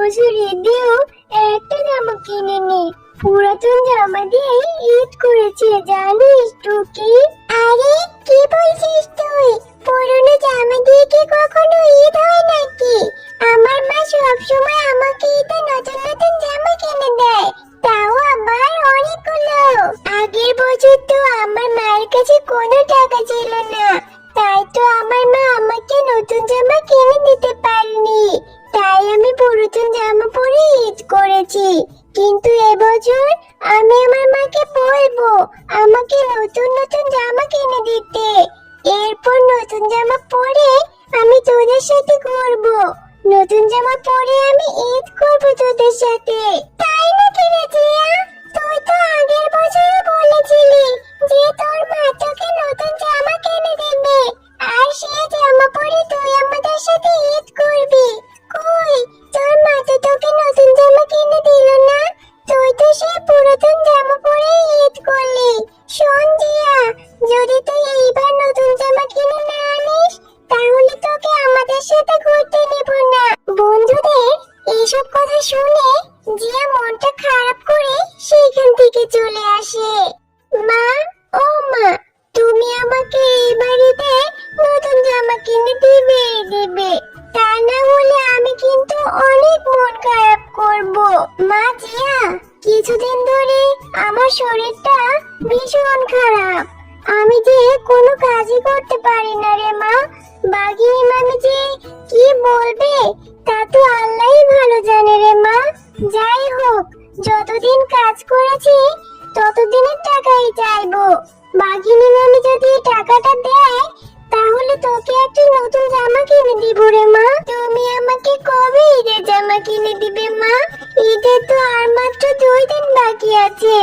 বছর ঈদেও একটা জামা কিনেনি। পুরাতন জামা দিয়ে ঈদ করেছে, জানিস টুকি? আরে কি বলছিস তুই? পুরনো জামা দিয়ে কি কখনো ঈদ হয় নাকি? আমার মা সবসময় আমাকে ঈদে নতুন নতুন জামা কিনে দেয়, তাও আবার অনেকগুলো। আগের বছর তো আমার মায়ের কাছে কোনো টাকা ছিল না, তাই তো আমার মা আমাকে নতুন জামা কিনে দিতে পারেনি। তাই আমি পুরাতন জামা পরে ঈদ করেছি। কিন্তু এবছর আমি আমার মাকে বলবো আমাকে নতুন নতুন জামা কিনে দিতে। এরপর নতুন জামা পরে আমি তোদের সাথে ঘুরবো। নতুন জামা পরে আমি ঈদ করবো তোদের সাথে। তাই নাকি রে জিয়া? তুই তো আগের বছরও বলেছিলি যে তোর মা তোকে নতুন জামা কিনে দেবে, আর সেই জামা পরে তুই আমাদের সাথে ঈদ করবি। কই, তোর মা তো তোকে নতুন জামা কিনে দিল না, তুই তো সেই পুরাতন জামা পরে ঈদ করলি। শোন জিয়া, যদি তুই এইবার নতুন জামা কিনে না আনিস তাহলে তোকে আমাদের সাথে ঘুরতে নেব না। বন্ধুদের এইসব কথা শুনে জিয়া মনটা খারাপ করে সেখান থেকে চলে আসে। মা, ও মা, তুমি আমাকে এই বাড়িতে নতুন জামা কিনে দিবে, তা না হলে আমি কিন্তু অনেক মন খারাপ করব। মা জিয়া, কিছুদিন ধরে আমার শরীরটা ভীষণ খারাপ, আমি যে কোনো কাজই করতে পারি না রে মা। বাঘিনী মামি যে কি বলবে তা তো আল্লাহই ভালো জানে রে মা। যাই হোক, যতদিন কাজ করেছি ততদিনের টাকাই চাইবো। বাঘিনী মামি যদি টাকাটা দেয় তাহলে তোকে একটা নতুন জামা কিনে দিব রে মা। তুমি আমাকে কবে ঈদের জামা কিনে দিবে মা? ঈদের তো আর মাত্র 2 দিন বাকি আছে।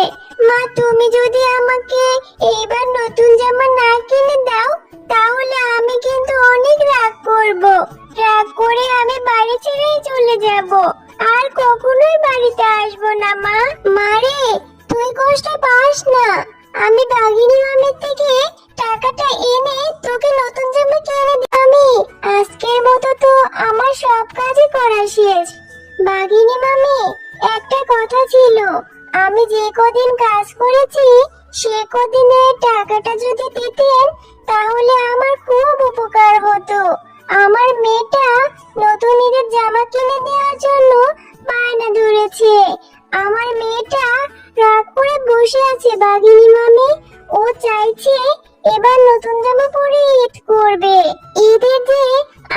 মা, তুমি যদি আমাকে এইবার নতুন জামা না কিনে দাও তাহলে আমি কিন্তু অনেক রাগ করব। রাগ করে আমি বাড়ি ছেড়েই চলে যাব, আর কখনোই বাড়িতে আসবো না মা। মারে, তুই কষ্ট পাস না, আমি বাঘিনী মামির থেকে টাকাটা এনে তোকে নতুন জামা কিনে দিব। আমি আজকের মতো তো আমার সব কাজই করা শেষ। বাঘিনী মামি, একটা কথা ছিল, আমি যে কদিন কাজ করেছি সে কদিনের টাকাটা যদি দিতেন তাহলে আমার খুব উপকার হতো। আমার মেয়েটা নতুন ঈদের জামা কিনে দেওয়ার জন্য বায়না ধরেছে। আমার মেয়েটা রাগ করে বসে আছে বাঘিনী মামি, ও চাইছে এবার নতুন জামা পরে ঈদ করবে। ঈদের যে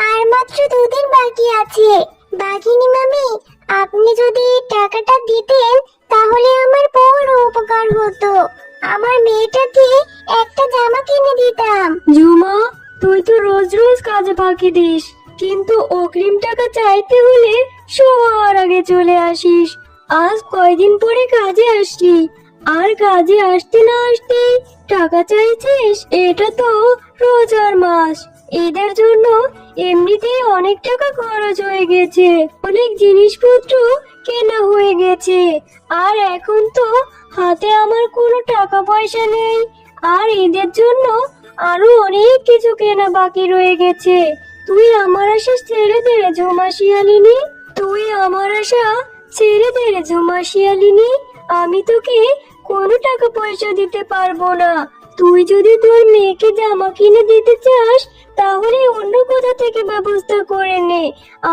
আর মাত্র 2 দিন বাকি আছে। বাঘিনী মামি, আপনি যদি টাকাটা দিতেন তাহলে আমার বড় উপকার হতো, আমার মেয়েটাকে একটা জামা কিনে দিতাম। ঝুমা, তুই তো রোজ রোজ কাজে ফাঁকি দিস, কিন্তু অগ্রিম টাকা চাইতে হলে সবার আগে চলে আসিস। আজ কয়দিন পরে কাজে আসলি, আর কাজে আসতে না আসতে টাকা চাইছিস? এটা তো রোজার মাস, ঈদের জন্য এমনিতেই অনেক টাকা খরচ হয়ে গেছে, অনেক জিনিসপত্র কেনা হয়ে গেছে, আর এখন তো হাতে আমার কোনো টাকা পয়সা নেই, আর ঈদের জন্য আরো অনেক কিছু কেনা বাকি রয়ে গেছে। তুই আমার আশা ছেড়ে দে রে ঝুমা শিয়ালিনী, তুই আমার আশা ছেড়ে দে রে ঝুমা শিয়ালিনী। আমি তোকে কোনো টাকা পয়সা দিতে পারবো না। তুই যদি তোর মেয়েকে জামা কিনে দিতে চাস তাহলে অন্য কোথা থেকে ব্যবস্থা করে নে,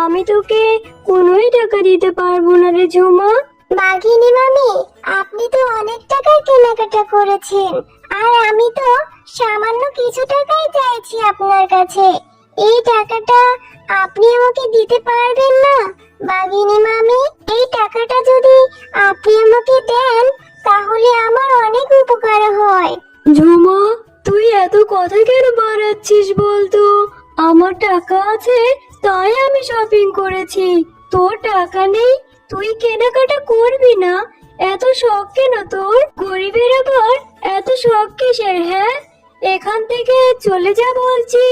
আমি তোকে কোনোই টাকা দিতে পারবো না রে ঝুমা। বাঘিনী মামি, আপনি তো অনেক টাকার কেনাকাটা করেছেন, আর আমি তো সামান্য কিছু টাকাই চাইছি আপনার কাছে। এই টাকাটা আপনি আমাকে দিতে পারবেন না বাঘিনী মামি? এই টাকাটা যদি আপনি আমাকে দেন তাহলে আমার অনেক উপকার হয়। ঝুমা, তুই এত কথা কেন বাড়াচ্ছিস বলতো? আমার টাকা আছে তাই আমি শপিং করেছি, তোর টাকা নেই তুই কেনাকাটা করবি না? এত শখ কেন তোর? গরিবের আবার এত শখ কিসের? হ্যাঁ, এখান থেকে চলে যা বলছি।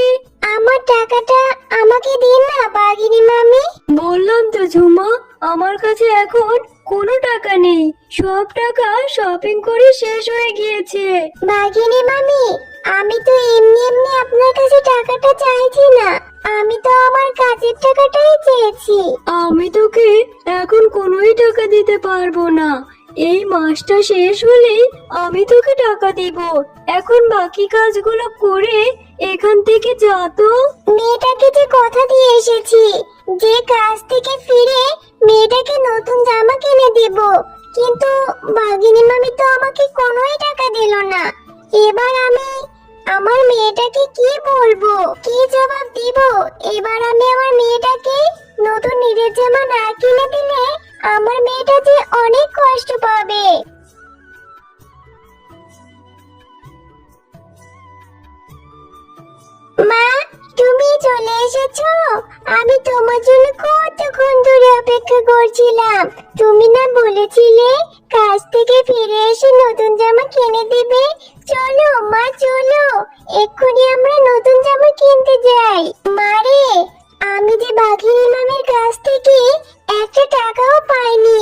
আমার টাকাটা আমাকে দিন না বাঘিনী মামি। বললাম তো ঝুমা, আমার কাছে এখন কোনো টাকা নেই, সব টাকা শপিং করে শেষ হয়ে গিয়েছে। বাঘিনী মামি, আমি তো এমনি এমনি আপনার কাছে টাকাটা চাইছি না, আমি তো আমার কাজের টাকাটাই চেয়েছি। আমি তোকে এখন কোনোই টাকা দিতে পারবো না। এই মাসটা শেষ হলেই আমি তোকে টাকা দিব। এখন বাকি কাজগুলো করে এখান থেকে যা তো। মেয়েটাকে যে কথা দিয়ে এসেছি যে কাজ থেকে ফিরে মেয়েটাকে নতুন জামা কিনে দেব, কিন্তু বাঘিনী মামি তো আমাকে কোনোই টাকা দিল না। এবার আমি আমার মেয়েটাকে কি বলবো, কি জবাব দিব? এবার আমি আমার মেয়েটাকে নতুন ঈদের জামা না কিনে দিলে আমার মেয়েটা যে অনেক কষ্ট পাবে। মা, তুমি চলে এসেছো? আমি তোমার জন্য কতক্ষণ ধরে অপেক্ষা করছিলাম। তুমি না বলেছিলে কাজ থেকে ফিরে এসে নতুন জামা কিনে দিবে? চলো মা, চলো এক্ষুনি আমরা নতুন জামা কিনতে যাই। মারে, আমি যে বাঘিনী মামির কাছ থেকে একটা টাকাও পাইনি।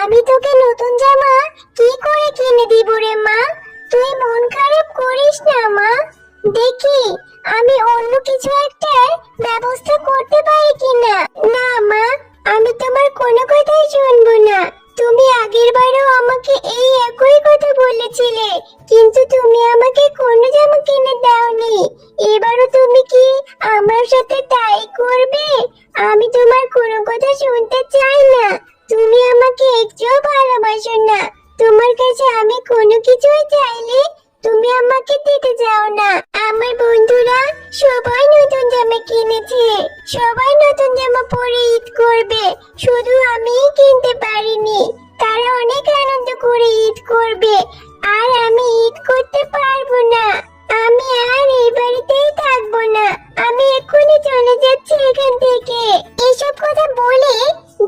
আমি তোকে নতুন জামা কি করে কিনে দিব রে মা? তুই মন খারাপ করিস না মা, দেখি আমি অন্য কিছু একটা ব্যবস্থা করতে পারি কিনা। না মা, আমি তোমার কোনো কথাই শুনবো না। তুমি আগের বারও আমাকে এই একই কথা বলেছিলে, কিন্তু তুমি আমাকে কোনো জামা কিনে দাওনি। এবারও তুমি কি আমার সাথে তাই করবে? আমি তোমার কোনো কথা শুনতে চাই না। তুমি আমাকে একটুও ভালোবাসো না। তোমার কাছে আমি কোনো কিছুই চাইলে তুমি আমাকে দিতে চাও না। আমার বন্ধুরা সবাই নতুন জামা কিনেছে, সবাই নতুন জামা পরে ঈদ করবে, শুধু আমিই কিনতে পারিনি। তারা অনেক আনন্দ করে ঈদ করবে, আর আমি ঈদ করতে পারবো না। আমি আর এই বাড়িতেই থাকবো না। আমি এক্ষুনি চলে যাচ্ছি এখান থেকে। এসব কথা বলে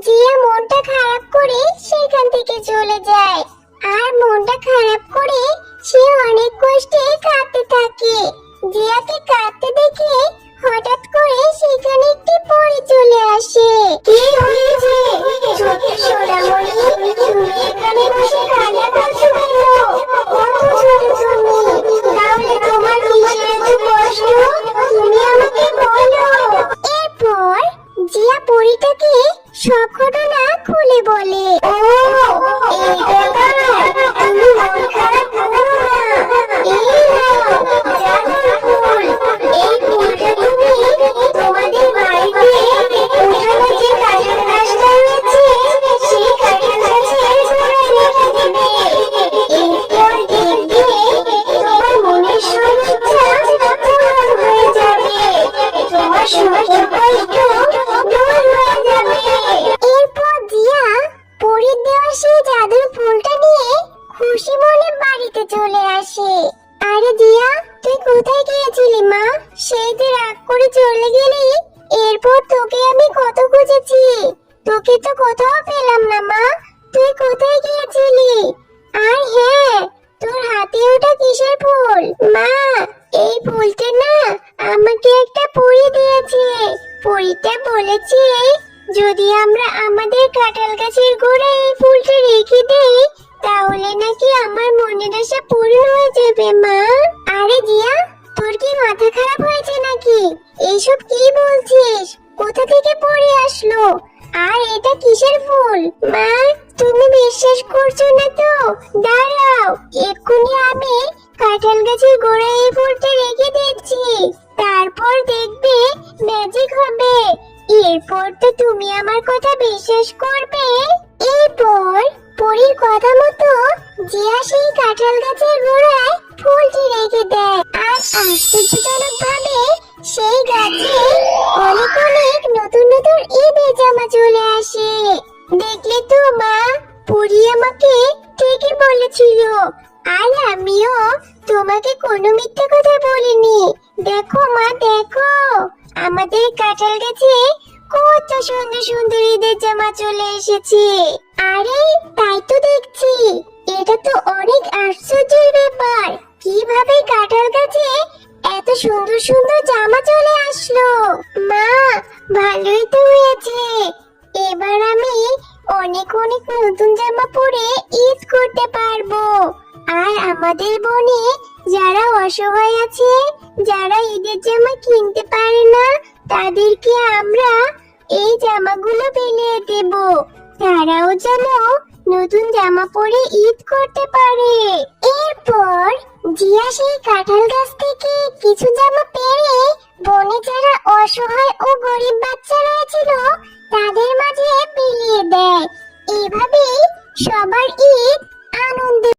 জিয়া মনটা খারাপ করে সেখান থেকে চলে যায়। আর মনটা খারাপ করে সে অনেক কষ্টে কাঁদতে থাকে। জিয়াকে কাঁদতে দেখে হঠাৎ করে সেখানে একটি পরী চলে আসে। কি হয়েছে ছোট সোনামণি, তুমি এখানে বসে কান্না করছো কেন? কত ছোট তুমি, তাহলে তোমার কিসের এত কষ্ট? তুমি আমাকে বলো। এরপর জিয়া পরীটাকে সব ঘটনা খুলে বলে। ও, এই ব্যাপার, তুমি মন খারাপ করো না। এই নাও জাদুর ফুল। এই ফুলটা তুমি তোমাদের বাড়িতে উঠানে যে কাঁঠাল গাছটা রয়েছে সেই কাঁঠাল গাছের গোড়ায় রেখে দেবে। এরপর দেখবে তোমার মনের সব ইচ্ছা পূরণ হয়ে যাবে, তোমার সমস্ত কষ্ট দূর হয়ে যাবে। এরপর জিয়া পরীর দেওয়া সেই জাদুর ফুলটা নিয়ে খুশি মনে বাড়িতে চলে আসে। আরে জিয়া, তুই কোথায় গিয়েছিলি মা? সেই যে রাগ করে চলে গেলি। এরপর তোকে আমি কত খুঁজেছি, তোকে তো কোথাও পেলাম না মা। তুই কোথায় গিয়েছিলি? আর হ্যাঁ, তোর হাতে ওটা কিসের ফুল? মা, এই ফুলটা না আমাকে একটা পরী দিয়েছে। পরীটা বলেছে যদি আমরা আমাদের কাঁঠাল গাছের গোড়ায় এই ফুলটা রেখে দেই তাহলে নাকি আমার মনের আশা পূরণ হয়ে যাবে মা। আরে জিয়া, তোর কি মাথা খারাপ হয়েছে নাকি? এইসব কি বলছিস? কোথা থেকে পড়ে আসলো? আর এটা কিসের ফুল? মা, তুমি বিশ্বাস করছো না তো? দাঁড়াও, এক্ষুনি আমি কাঁঠাল গাছের গোড়ায় এই ফুলটা রেখে দিচ্ছি, তারপর দেখবে ম্যাজিক হবে। এরপর তো তুমি আমার কথা বিশ্বাস করবে। এরপর পরীর কথা মতো জিয়া সেই কাঁঠাল গাছের গোড়ায় ফুলটি রেখে দেয়। আর আশ্চর্যজনক ভাবে সেই গাছে অনেক অনেক নতুন নতুন ঈদের জামা চলে আসে। দেখলে তো মা, পরী আমাকে ঠিকই বলেছিল। আর আমিও তোমাকে কোনো মিথ্যা কথা বলিনি। দেখো মা, দেখো আমাদের কাঁঠাল গাছে কত সুন্দর সুন্দর ঈদের জামা চলে এসেছে। আরে তাই তো দেখছি, এটা তো অনেক আশ্চর্যের ব্যাপার। কিভাবে কাঁঠাল গাছে এত সুন্দর সুন্দর জামা চলে আসলো? মা, ভালোই তো হয়েছে। এবার আমি অনেক অনেক নতুন জামা পরে ঈদ করতে পারবো। আর আমাদের বনে যারা অসহায় আছে, যারা ঈদের জামা কিনতে পারে না, তাদেরকে আমরা এই জামাগুলো বিলিয়ে দেব, তারাও যেন নতুন জামা পরে ঈদ করতে পারে। এরপর জিয়া সেই কাঁঠাল গাছ থেকে কিছু জামা পেড়ে বনে যারা অসহায় ও গরিব বাচ্চারা ছিল তাদের মাঝে বিলিয়ে দেয়। এভাবেই সবার ঈদ